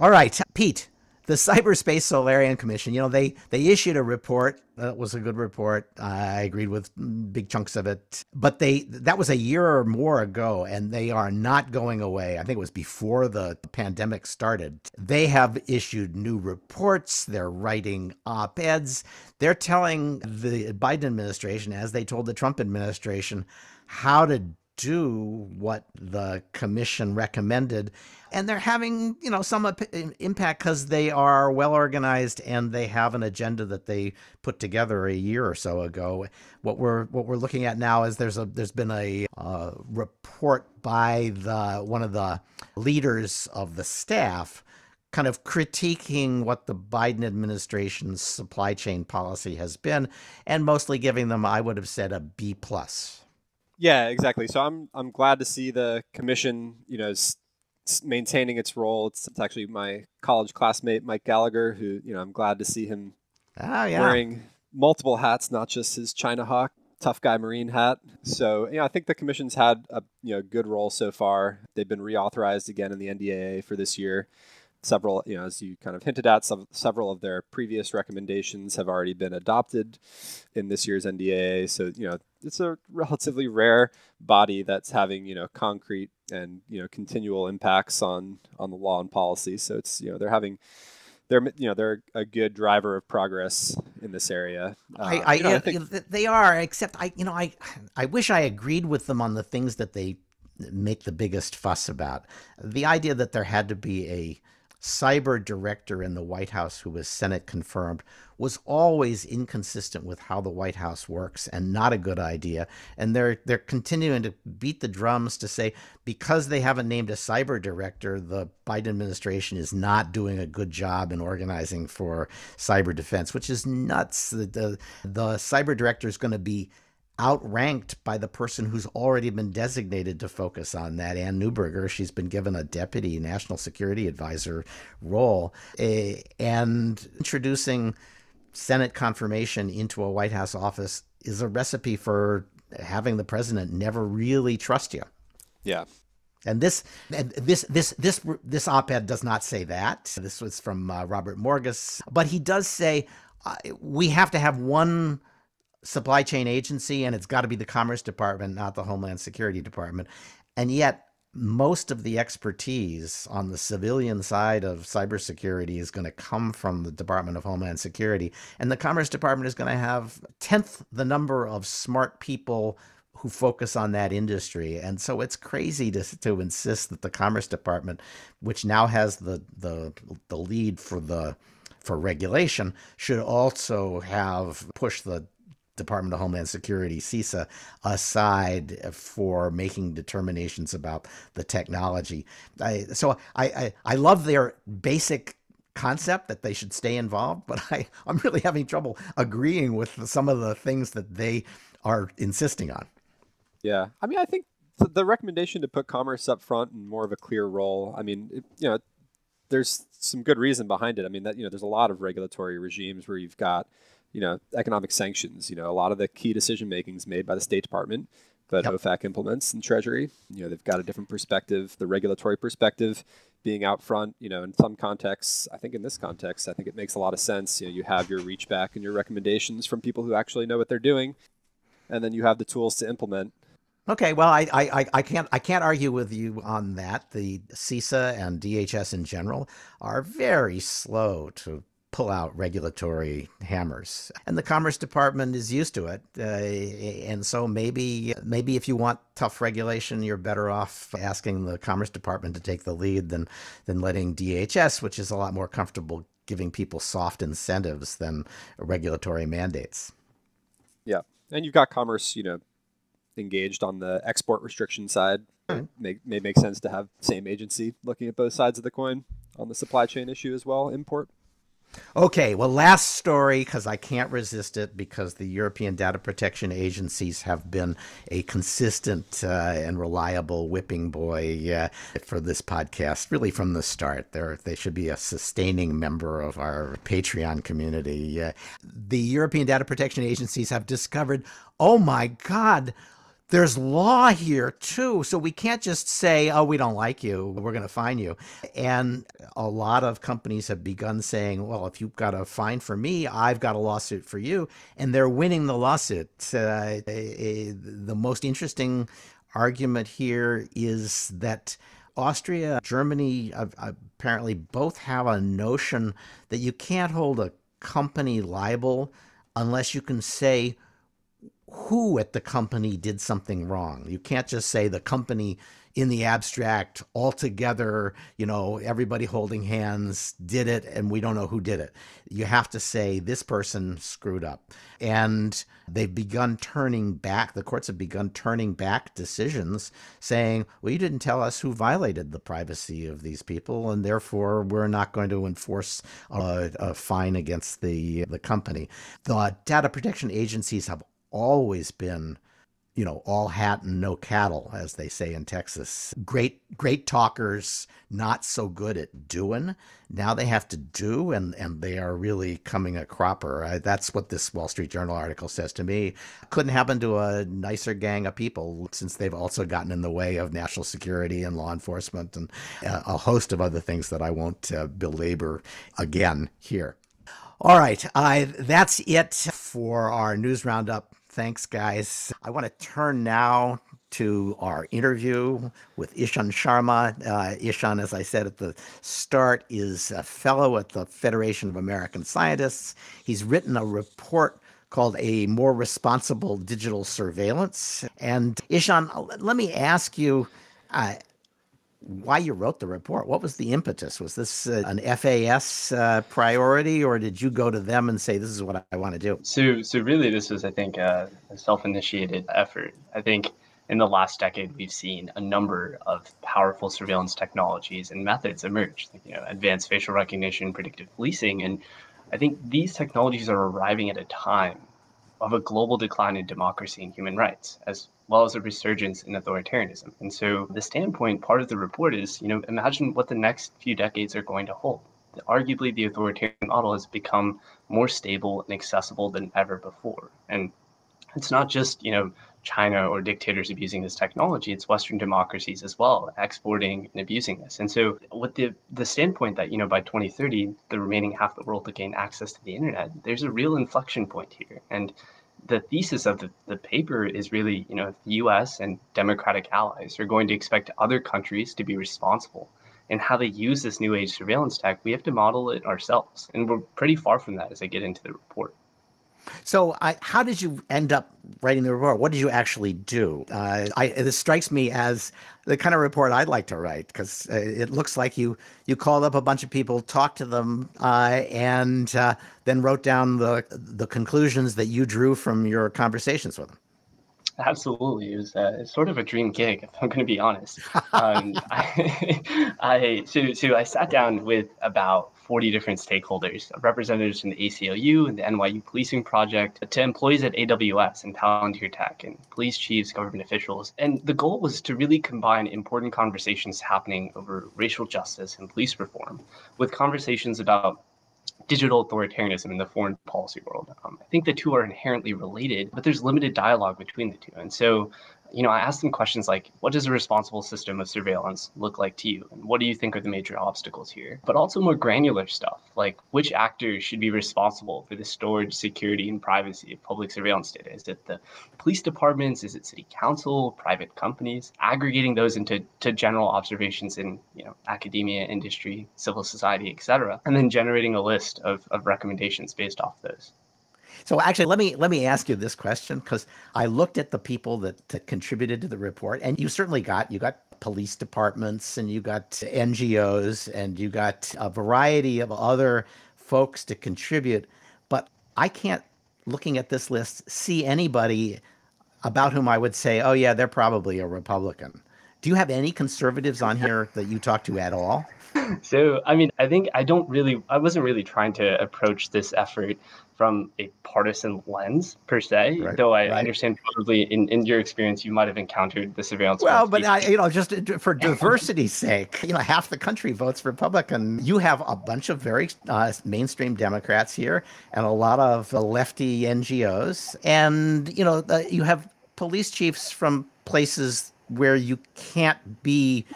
All right, Pete, the Cyberspace Solarian Commission, they issued a report. That was a good report. I agreed with big chunks of it. But that was a year or more ago, and they are not going away. I think it was before the pandemic started. They have issued new reports. They're writing op-eds. They're telling the Biden administration, as they told the Trump administration, how to do what the commission recommended. And they're having, some impact because they are well organized and they have an agenda that they put together a year or so ago. What we're looking at now is there's been a report by one of the leaders of the staff kind of critiquing what the Biden administration's supply chain policy has been, and mostly giving them, I would have said, a B+. Yeah, exactly. So I'm glad to see the commission, maintaining its role. It's actually my college classmate, Mike Gallagher, who, I'm glad to see him wearing multiple hats, not just his China Hawk tough guy Marine hat. So, I think the commission's had a good role so far. They've been reauthorized again in the NDAA for this year. Several, as you kind of hinted at, several of their previous recommendations have already been adopted in this year's NDAA. So, it's a relatively rare body that's having, concrete and, continual impacts on the law and policy. So it's, they're a good driver of progress in this area. I think they are, except I wish I agreed with them on the things that they make the biggest fuss about. The idea that there had to be a cyber director in the White House who was Senate confirmed was always inconsistent with how the White House works and not a good idea. And they're continuing to beat the drums to say because they haven't named a cyber director, the Biden administration is not doing a good job in organizing for cyber defense, which is nuts. The cyber director is going to be outranked by the person who's already been designated to focus on that, Ann Neuberger. She's been given a deputy national security advisor role. And introducing Senate confirmation into a White House office is a recipe for having the president never really trust you. Yeah. And this op-ed does not say that. This was from Robert Morgus, but he does say we have to have one supply chain agency, and it's got to be the Commerce Department, not the Homeland Security Department. And yet, most of the expertise on the civilian side of cybersecurity is going to come from the Department of Homeland Security, and the Commerce Department is going to have a tenth the number of smart people who focus on that industry. And so it's crazy to insist that the Commerce Department, which now has the lead for regulation, should also have pushed the Department of Homeland Security, CISA, aside for making determinations about the technology. I love their basic concept that they should stay involved, but I'm really having trouble agreeing with some of the things that they are insisting on. Yeah, I mean, I think the recommendation to put commerce up front and more of a clear role, I mean, there's some good reason behind it. I mean, there's a lot of regulatory regimes where you've got economic sanctions. A lot of the key decision making is made by the State Department, but Yep. OFAC implements and Treasury. They've got a different perspective, the regulatory perspective being out front. In some contexts, I think in this context, I think it makes a lot of sense. You have your reach back and your recommendations from people who actually know what they're doing, and then you have the tools to implement. Okay, well, I can't argue with you on that. The CISA and DHS in general are very slow to pull out regulatory hammers, and the Commerce Department is used to it. And so maybe if you want tough regulation, you're better off asking the Commerce Department to take the lead than letting DHS, which is a lot more comfortable giving people soft incentives than regulatory mandates. Yeah, and you've got commerce, engaged on the export restriction side. It may make sense to have the same agency looking at both sides of the coin on the supply chain issue as well, import. Okay, well, last story, because I can't resist it, because the European data protection agencies have been a consistent and reliable whipping boy for this podcast, really from the start. They should be a sustaining member of our Patreon community. The European data protection agencies have discovered, oh my God, there's law here too. So we can't just say, oh, we don't like you, we're going to fine you. And a lot of companies have begun saying, well, if you've got a fine for me, I've got a lawsuit for you. And they're winning the lawsuit. The most interesting argument here is that Austria, Germany apparently both have a notion that you can't hold a company liable unless you can say who at the company did something wrong. You can't just say the company in the abstract altogether, everybody holding hands did it and we don't know who did it. You have to say this person screwed up. And they've begun turning back, the courts have begun turning back decisions saying, well, you didn't tell us who violated the privacy of these people, and therefore we're not going to enforce a fine against the company. The data protection agencies have always been, all hat and no cattle, as they say in Texas. Great talkers, not so good at doing. Now they have to do, and they are really coming a cropper. That's what this Wall Street Journal article says to me. Couldn't happen to a nicer gang of people, since they've also gotten in the way of national security and law enforcement and a host of other things that I won't belabor again here. All right, that's it for our news roundup. Thanks, guys. I want to turn now to our interview with Ishan Sharma. Ishan, as I said at the start, is a fellow at the Federation of American Scientists. He's written a report called A More Responsible Digital Surveillance. And Ishan, let me ask you, why you wrote the report. What was the impetus? Was this an FAS priority, or did you go to them and say, this is what I want to do? So really, this was, I think, a self-initiated effort. I think in the last decade, we've seen a number of powerful surveillance technologies and methods emerge, like, advanced facial recognition, predictive policing. And I think these technologies are arriving at a time of a global decline in democracy and human rights, as well as a resurgence in authoritarianism. And so the standpoint part of the report is, imagine what the next few decades are going to hold. Arguably, the authoritarian model has become more stable and accessible than ever before. And it's not just, China or dictators abusing this technology, it's Western democracies as well, exporting and abusing this. And so with the standpoint that, by 2030, the remaining half of the world will gain access to the internet, there's a real inflection point here. And the thesis of the paper is really, if the US and democratic allies are going to expect other countries to be responsible in how they use this new age surveillance tech, we have to model it ourselves. And we're pretty far from that as I get into the report. So how did you end up writing the report? What did you actually do? This strikes me as the kind of report I'd like to write, because it looks like you called up a bunch of people, talked to them, and then wrote down the conclusions that you drew from your conversations with them. Absolutely. It was sort of a dream gig, if I'm going to be honest. So I sat down with about 40 different stakeholders, representatives from the ACLU and the NYU Policing Project, to employees at AWS and Palantir Tech, and police chiefs, government officials. And the goal was to really combine important conversations happening over racial justice and police reform with conversations about digital authoritarianism in the foreign policy world. I think the two are inherently related, but there's limited dialogue between the two. And so, I asked them questions like, what does a responsible system of surveillance look like to you? And what do you think are the major obstacles here? But also more granular stuff, like which actors should be responsible for the storage, security, and privacy of public surveillance data? Is it the police departments? Is it city council, private companies? Aggregating those into general observations in academia, industry, civil society, et cetera, and then generating a list of recommendations based off those. So actually, let me ask you this question, because I looked at the people that contributed to the report, and you certainly got police departments, and you got NGOs, and you got a variety of other folks to contribute. But I can't, looking at this list, see anybody about whom I would say, oh yeah, they're probably a Republican. Do you have any conservatives on here that you talk to at all? So, I think I wasn't really trying to approach this effort from a partisan lens per se, right, though I understand probably in your experience, you might have encountered the surveillance. Well, but just for diversity's sake, half the country votes Republican. You have a bunch of very mainstream Democrats here and a lot of lefty NGOs. And, you have police chiefs from places where you can't be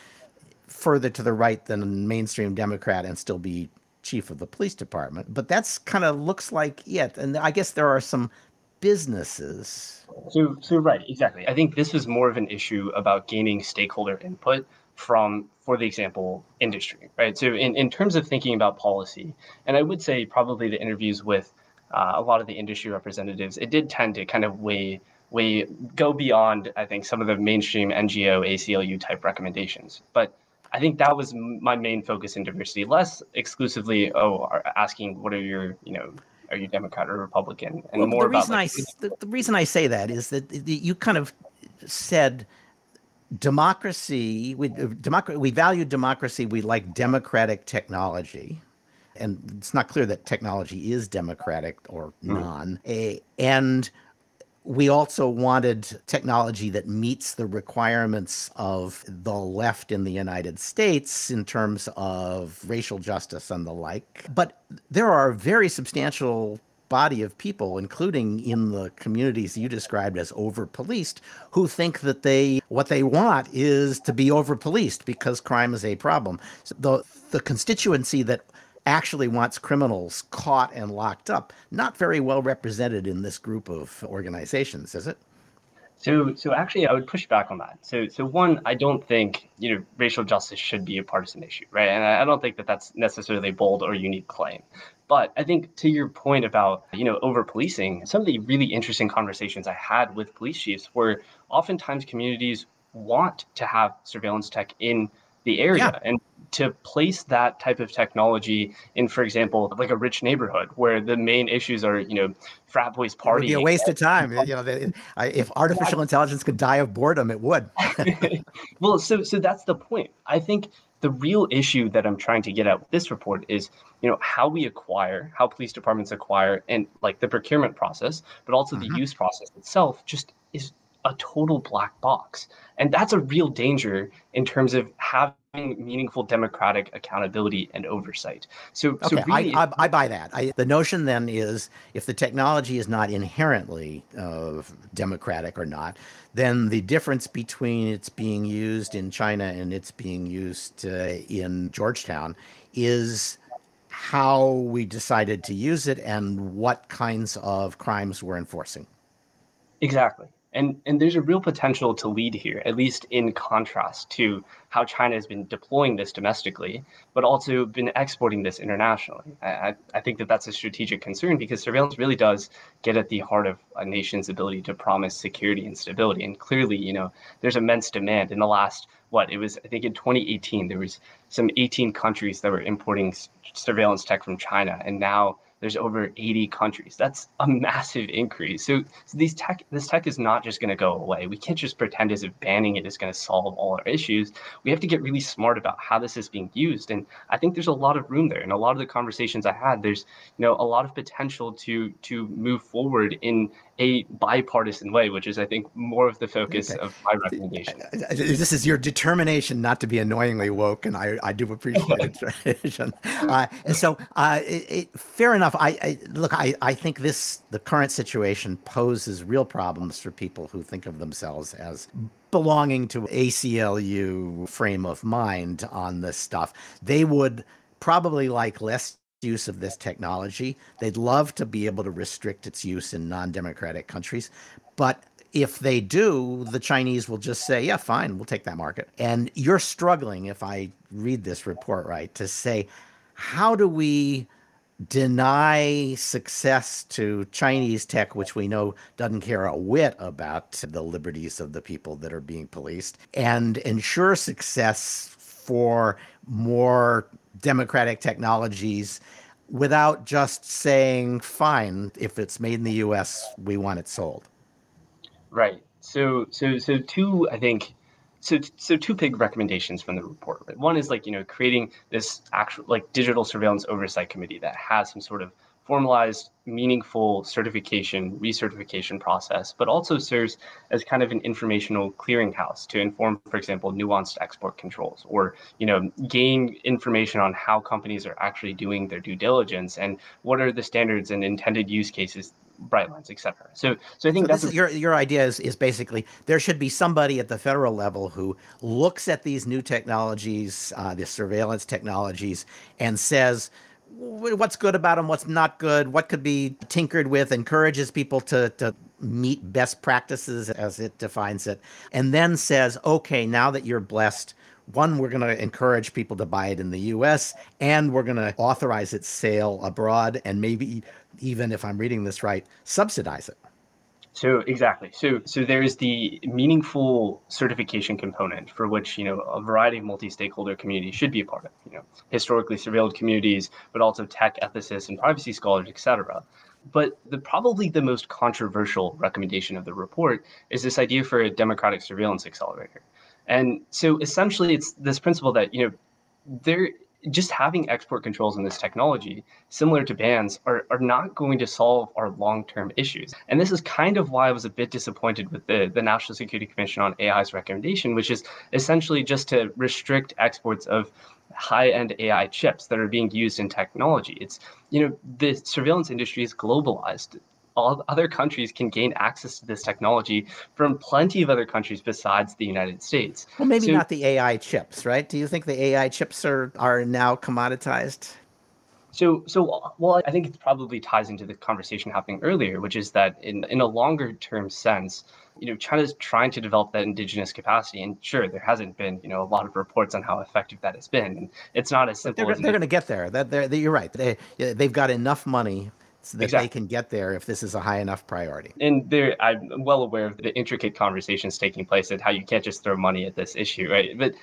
further to the right than a mainstream Democrat and still be chief of the police department. But that's kind of looks like it. And I guess there are some businesses. So right, exactly. I think this was more of an issue about gaining stakeholder input from, for the example, industry, right? So in terms of thinking about policy, and I would say probably the interviews with a lot of the industry representatives, it did tend to kind of go beyond, I think, some of the mainstream NGO, ACLU type recommendations. But I think that was my main focus in diversity, less exclusively, asking what are your, are you Democrat or Republican, and well, more the about reason the reason I say that is that you kind of said democracy. We value democracy. We like democratic technology, and it's not clear that technology is democratic or non. And we also wanted technology that meets the requirements of the left in the United States in terms of racial justice and the like. But there are a very substantial body of people, including in the communities you described as over-policed, who think that what they want is to be over-policed because crime is a problem. So the constituency that actually wants criminals caught and locked up, not very well represented in this group of organizations, is it? So actually, I would push back on that. So one, I don't think racial justice should be a partisan issue, right? And I don't think that that's necessarily a bold or unique claim. But I think to your point about over policing, some of the really interesting conversations I had with police chiefs were oftentimes communities want to have surveillance tech in the area. And to place that type of technology in, for example, like a rich neighborhood where the main issues are, frat boys partying. It would be a waste of time. If artificial intelligence could die of boredom, it would. Well, so that's the point. I think the real issue that I'm trying to get at with this report is, how we acquire, how police departments acquire, and like the procurement process, but also the use process itself just is a total black box. And that's a real danger in terms of having meaningful democratic accountability and oversight. So really, I buy that. The notion then is if the technology is not inherently democratic or not, then the difference between it's being used in China and it's being used in Georgetown is how we decided to use it and what kinds of crimes we're enforcing. Exactly. And there's a real potential to lead here, at least in contrast to how China has been deploying this domestically, but also been exporting this internationally. I think that that's a strategic concern because surveillance really does get at the heart of a nation's ability to promise security and stability. And clearly, there's immense demand. In the last, I think in 2018, there was some 18 countries that were importing surveillance tech from China. And now there's over 80 countries. That's a massive increase. So this tech is not just going to go away. We can't just pretend as if banning it is going to solve all our issues. We have to get really smart about how this is being used. And I think there's a lot of room there. And a lot of the conversations I had, there's a lot of potential to move forward in a bipartisan way, which is, I think, more of the focus of my recommendation. This is your determination not to be annoyingly woke, and I do appreciate it. So fair enough. I think the current situation poses real problems for people who think of themselves as belonging to ACLU frame of mind on this stuff. They would probably like less use of this technology. They'd love to be able to restrict its use in non-democratic countries. But if they do, the Chinese will just say, yeah, fine, we'll take that market. And you're struggling, if I read this report right, to say, how do we deny success to Chinese tech, which we know doesn't care a whit about the liberties of the people that are being policed, and ensure success for more democratic technologies without just saying, fine, if it's made in the US, we want it sold? Right. So two, I think, so two big recommendations from the report. Right? One is creating this actual digital surveillance oversight committee that has some sort of formalized, meaningful recertification process, but also serves as kind of an informational clearinghouse to inform, for example, nuanced export controls, or gain information on how companies are actually doing their due diligence and what are the standards and intended use cases, bright lines, et cetera. So I think that's your idea is basically there should be somebody at the federal level who looks at these new technologies, the surveillance technologies, and says, what's good about them, what's not good, what could be tinkered with, encourages people to meet best practices as it defines it, and then says, okay, now that you're blessed, one, we're going to encourage people to buy it in the US, and we're going to authorize its sale abroad, and maybe even, if I'm reading this right, subsidize it. So exactly. So there's the meaningful certification component for which, a variety of multi-stakeholder communities should be a part of, historically surveilled communities, but also tech ethicists and privacy scholars, et cetera. But probably the most controversial recommendation of the report is this idea for a democratic surveillance accelerator. And so essentially it's this principle that, just having export controls in this technology, similar to bans, are not going to solve our long-term issues. And this is kind of why I was a bit disappointed with the National Security Commission on AI's recommendation, which is essentially just to restrict exports of high-end AI chips that are being used in technology. It's, the surveillance industry is globalized. All other countries can gain access to this technology from plenty of other countries besides the United States. Well, maybe not the AI chips, right? Do you think the AI chips are now commoditized? Well, I think it probably ties into the conversation happening earlier, which is that in a longer term sense, China's trying to develop that indigenous capacity. And sure, there hasn't been, a lot of reports on how effective that has been. And it's not as simple as... They're going to get there. You're right. They've got enough money so that they can get there if this is a high enough priority. And I'm well aware of the intricate conversations taking place and how you can't just throw money at this issue, right? But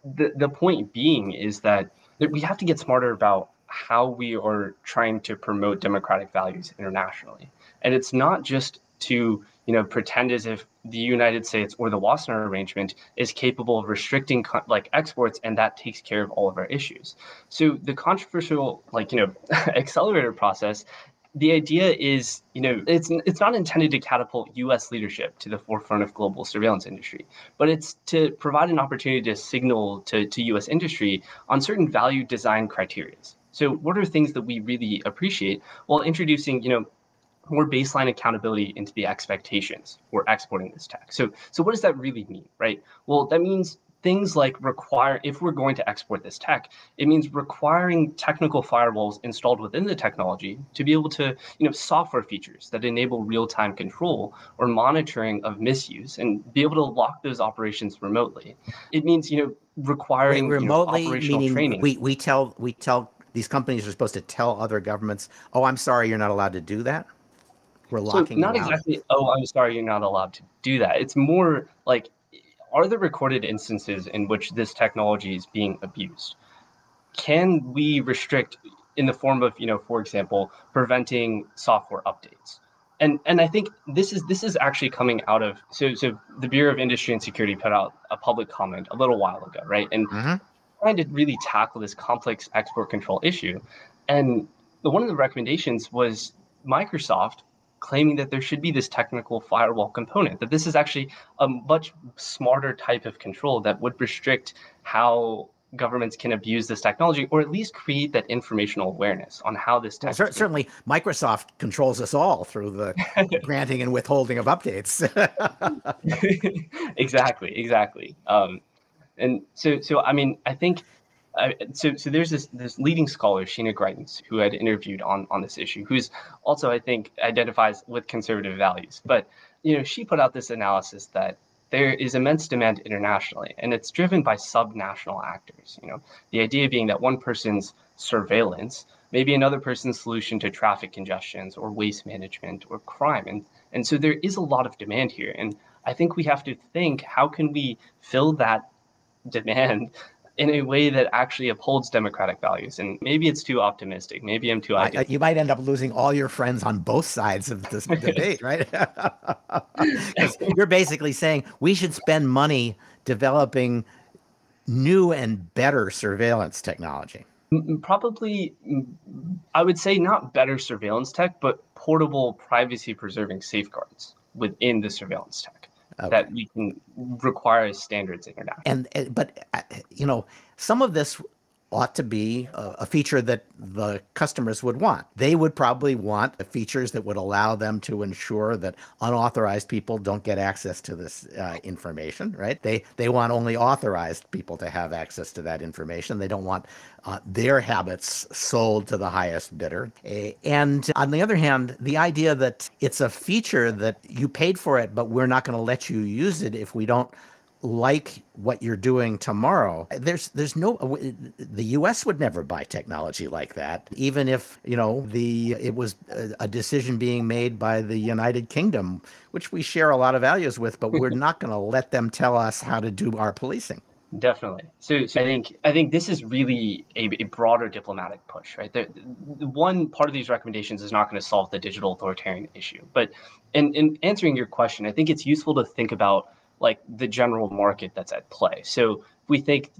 the point being is that we have to get smarter about how we are trying to promote democratic values internationally, and it's not just to pretend as if the United States or the Wassenaar Arrangement is capable of restricting exports, and that takes care of all of our issues. So the controversial accelerator process, the idea is it's not intended to catapult U.S. leadership to the forefront of global surveillance industry, but it's to provide an opportunity to signal to U.S. industry on certain value design criteria. So what are things that we really appreciate while introducing more baseline accountability into the expectations for exporting this tech. So what does that really mean, right? Well, that means things like if we're going to export this tech, it means requiring technical firewalls installed within the technology to be able to, software features that enable real-time control or monitoring of misuse and be able to lock those operations remotely. It means, requiring remotely, operational meaning training. We tell these companies are supposed to tell other governments, oh, I'm sorry, you're not allowed to do that. We're locking not you out. Exactly, oh, I'm sorry, you're not allowed to do that. It's more like, are there recorded instances in which this technology is being abused? Can we restrict in the form of, for example, preventing software updates? And I think this is actually coming out of so the Bureau of Industry and Security put out a public comment a little while ago, right? And trying to really tackle this complex export control issue. And one of the recommendations was Microsoft claiming that there should be this technical firewall component, that this is actually a much smarter type of control that would restrict how governments can abuse this technology, or at least create that informational awareness on how this tech. Well, certainly, Microsoft controls us all through the granting and withholding of updates. Exactly. And so I mean, I think. So there's this leading scholar, Sheena Greitens, who had interviewed on this issue, who's also, I think, identifies with conservative values. But, she put out this analysis that there is immense demand internationally, and it's driven by subnational actors. The idea being that one person's surveillance may be another person's solution to traffic congestions or waste management or crime. And so there is a lot of demand here. And I think we have to think, how can we fill that demand in a way that actually upholds democratic values? And maybe it's too optimistic. Maybe I'm too idealistic. You might end up losing all your friends on both sides of this debate, right? You're basically saying we should spend money developing new and better surveillance technology. Probably, I would say not better surveillance tech, but portable privacy-preserving safeguards within the surveillance tech. Okay. That we can require as standards internationally. But some of this ought to be a feature that the customers would want. They would probably want features that would allow them to ensure that unauthorized people don't get access to this information, right? They want only authorized people to have access to that information. They don't want their habits sold to the highest bidder. And on the other hand, the idea that it's a feature that you paid for it, but we're not going to let you use it if we don't like what you're doing tomorrow. There's no, the U.S. would never buy technology like that, even if, it was a decision being made by the United Kingdom, which we share a lot of values with, but we're not going to let them tell us how to do our policing. Definitely. So I think this is really a broader diplomatic push, right? The one part of these recommendations is not going to solve the digital authoritarian issue. But in answering your question, I think it's useful to think about the general market that's at play. So if we think,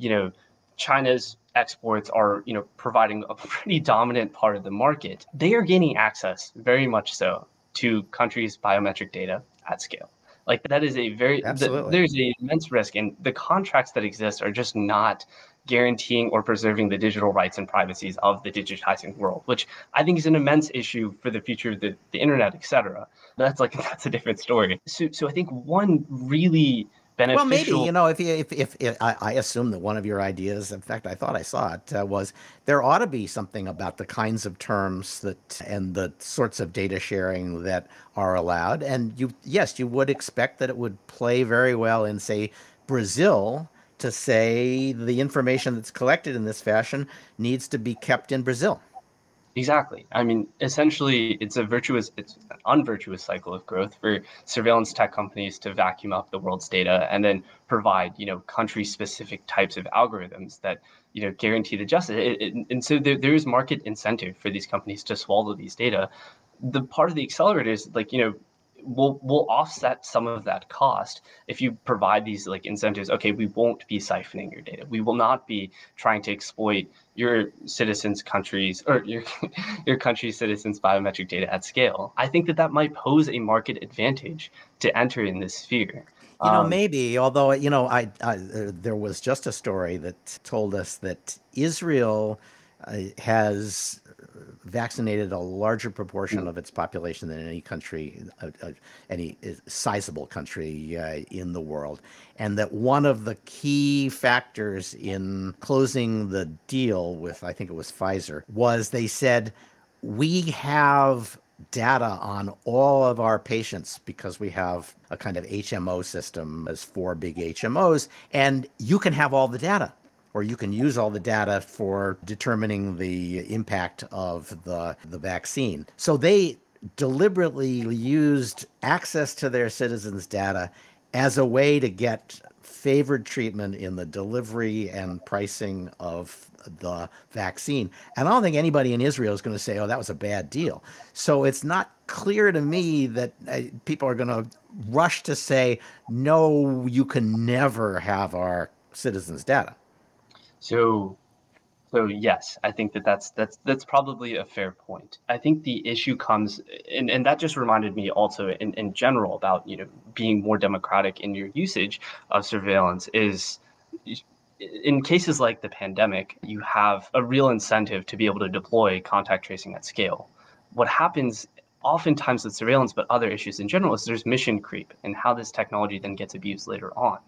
China's exports are, providing a pretty dominant part of the market, they are gaining access very much so to countries' biometric data at scale. That is a very, there's an immense risk, and the contracts that exist are just not guaranteeing or preserving the digital rights and privacies of the digitizing world, which I think is an immense issue for the future of the internet, et cetera. That's a different story. So I think one really beneficial. Well, maybe, if I assume that one of your ideas, in fact, I thought I saw it, was there ought to be something about the kinds of terms and the sorts of data sharing that are allowed. And you would expect that it would play very well in, say, Brazil, to say the information that's collected in this fashion needs to be kept in Brazil. Exactly. I mean, essentially, it's an unvirtuous cycle of growth for surveillance tech companies to vacuum up the world's data and then provide, country-specific types of algorithms that, guarantee the justice. And so there is market incentive for these companies to swallow these data. The part of the accelerator is like, we'll offset some of that cost if you provide these like incentives. Okay, we won't be siphoning your data. We will not be trying to exploit your citizens' countries or your country's citizens' biometric data at scale. I think that might pose a market advantage to enter in this sphere. Maybe, although, there was just a story that told us that Israel has vaccinated a larger proportion of its population than any country, any sizable country in the world. And that one of the key factors in closing the deal with, I think it was Pfizer, was they said, we have data on all of our patients because we have a kind of HMO system as 4 big HMOs, and you can have all the data, or you can use all the data for determining the impact of the vaccine. So they deliberately used access to their citizens' data as a way to get favored treatment in the delivery and pricing of the vaccine. And I don't think anybody in Israel is going to say, oh, that was a bad deal. So it's not clear to me that people are going to rush to say, no, you can never have our citizens' data. So yes, I think that's probably a fair point. I think the issue comes, and that just reminded me also in general about being more democratic in your usage of surveillance is. In cases like the pandemic, you have a real incentive to be able to deploy contact tracing at scale. What happens oftentimes with surveillance, but other issues in general, is there's mission creep and how this technology then gets abused later on.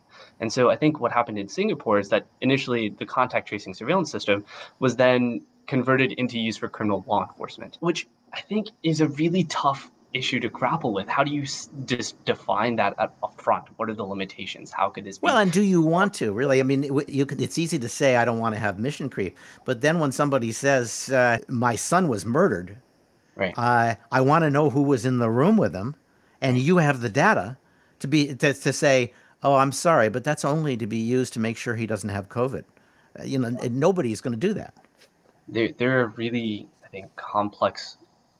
And so I think what happened in Singapore is that initially the contact tracing surveillance system was then converted into use for criminal law enforcement, which I think is a really tough issue to grapple with. How do you just define that up front? What are the limitations? How could this be? Well, and do you want to really? I mean, it's easy to say I don't want to have mission creep, but then when somebody says my son was murdered, right? I want to know who was in the room with him, and you have the data to say, oh, I'm sorry, but that's only to be used to make sure he doesn't have COVID. And nobody's going to do that. There are really, I think, complex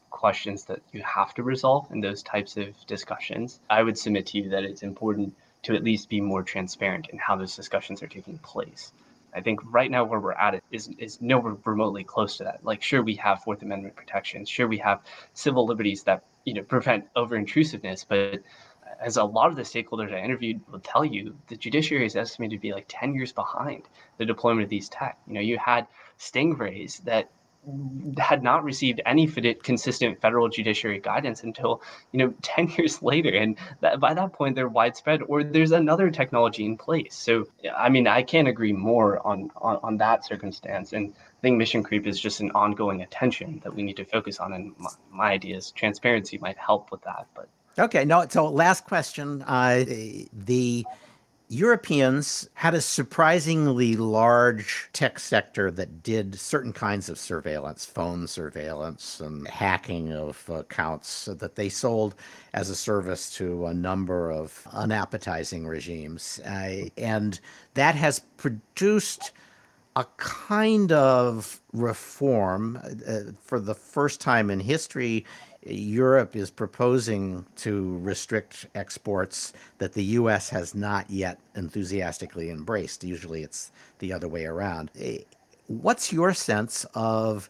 questions that you have to resolve in those types of discussions. I would submit to you that it's important to at least be more transparent in how those discussions are taking place. I think right now where we're at is nowhere remotely close to that. Like, sure, we have Fourth Amendment protections. Sure, we have civil liberties that prevent over-intrusiveness. But as a lot of the stakeholders I interviewed will tell you, the judiciary is estimated to be like 10 years behind the deployment of these tech. You had stingrays that had not received any consistent federal judiciary guidance until 10 years later, and by that point they're widespread, or there's another technology in place. So I mean, I can't agree more on that circumstance, and I think mission creep is just an ongoing attention that we need to focus on, and my idea is transparency might help with that. But okay, no, so last question. The Europeans had a surprisingly large tech sector that did certain kinds of surveillance, phone surveillance and hacking of accounts that they sold as a service to a number of unappetizing regimes. And that has produced a kind of reform. For the first time in history, Europe is proposing to restrict exports that the U.S. has not yet enthusiastically embraced. Usually it's the other way around. What's your sense of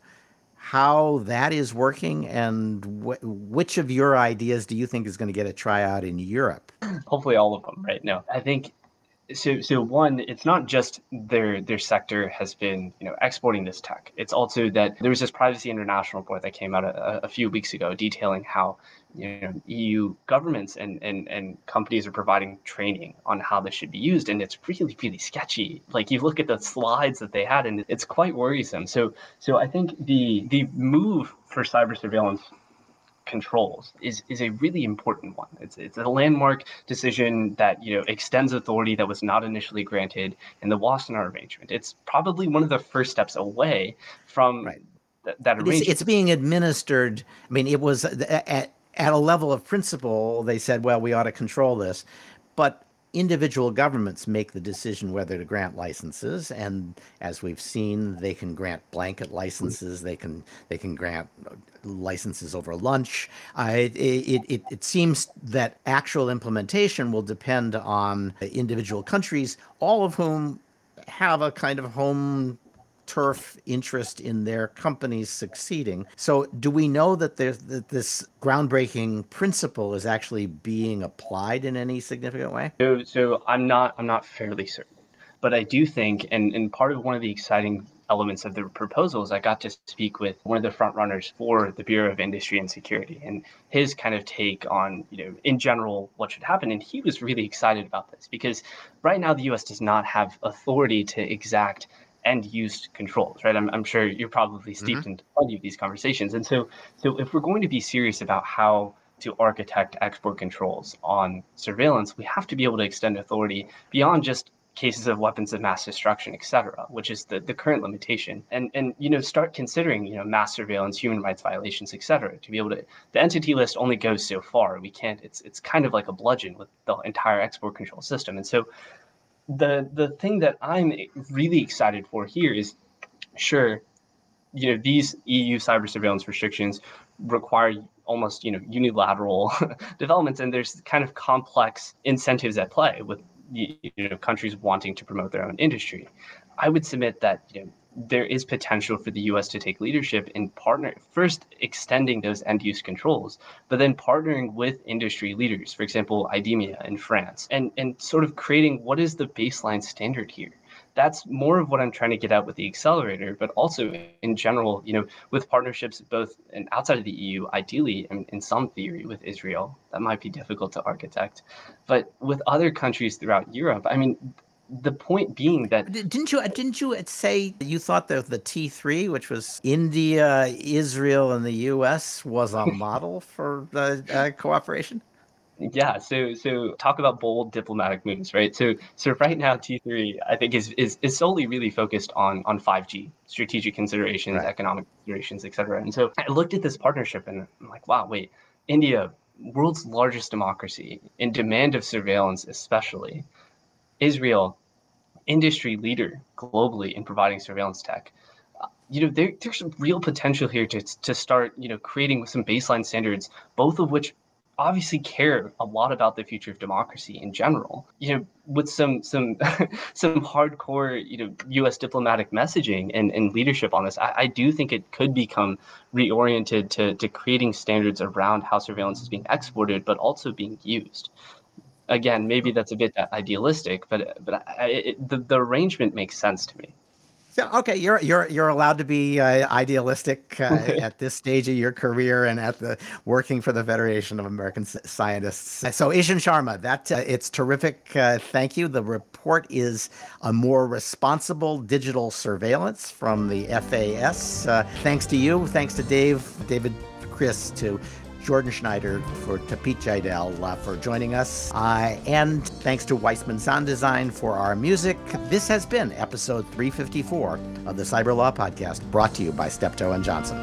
how that is working, and which of your ideas do you think is going to get a tryout in Europe? Hopefully all of them, right? No, I think so one, it's not just their sector has been exporting this tech. It's also that there was this Privacy International report that came out a few weeks ago detailing how EU governments and companies are providing training on how this should be used, and it's really, really sketchy. Like, you look at the slides that they had, and it's quite worrisome. So I think the move for cyber surveillance controls is a really important one. It's a landmark decision that extends authority that was not initially granted in the Wassenaar arrangement. It's probably one of the first steps away from that arrangement. It's being administered. I mean, it was at a level of principle, they said, well, we ought to control this. But individual governments make the decision whether to grant licenses, and as we've seen, they can grant blanket licenses. They can grant licenses over lunch. It seems that actual implementation will depend on individual countries, all of whom have a kind of home turf interest in their companies succeeding. So do we know that this groundbreaking principle is actually being applied in any significant way? So I'm not fairly certain, but I do think, and part of one of the exciting elements of the proposals, I got to speak with one of the front runners for the Bureau of Industry and Security, and his kind of take on, in general, what should happen. And he was really excited about this because right now the U.S. does not have authority to exact end-use controls, right? I'm sure you're probably steeped in plenty of these conversations. And so if we're going to be serious about how to architect export controls on surveillance, we have to be able to extend authority beyond just cases of weapons of mass destruction, et cetera, which is the current limitation. And start considering, mass surveillance, human rights violations, et cetera, to be able to, the entity list only goes so far. We can't, it's kind of like a bludgeon with the entire export control system. And so the thing that I'm really excited for here is, sure, these EU cyber surveillance restrictions require almost, unilateral developments, and there's kind of complex incentives at play with, countries wanting to promote their own industry. I would submit that, there is potential for the U.S. to take leadership in first extending those end-use controls, but then partnering with industry leaders, for example, IDEMIA in France, and sort of creating what is the baseline standard here. That's more of what I'm trying to get at with the accelerator, but also in general, with partnerships both and outside of the EU, ideally, in some theory, with Israel. That might be difficult to architect, but with other countries throughout Europe, I mean, the point being that didn't you say you thought that the T3, which was India, Israel, and the U.S., was a model for the cooperation? Yeah, so talk about bold diplomatic moves, right? So right now T3 I think is solely really focused on 5G, strategic considerations, right, economic considerations, et cetera. And so I looked at this partnership and I'm like, wow, wait, India, world's largest democracy, in demand of surveillance especially. Israel, industry leader globally in providing surveillance tech. There's some real potential here to start, creating some baseline standards, both of which obviously care a lot about the future of democracy in general. With some some hardcore, U.S. diplomatic messaging and leadership on this, I do think it could become reoriented to creating standards around how surveillance is being exported, but also being used. Again, maybe that's a bit idealistic, but the arrangement makes sense to me. So, okay, you're allowed to be idealistic at this stage of your career and at the working for the Federation of American Scientists. So, Ishan Sharma, it's terrific. Thank you. The report is a more responsible digital surveillance from the FAS. Thanks to you. Thanks to David, Chris, to Jordan Schneider, to Pete Jeydel for joining us. And thanks to Weissman Sound Design for our music. This has been episode 354 of the Cyber Law Podcast, brought to you by Steptoe & Johnson.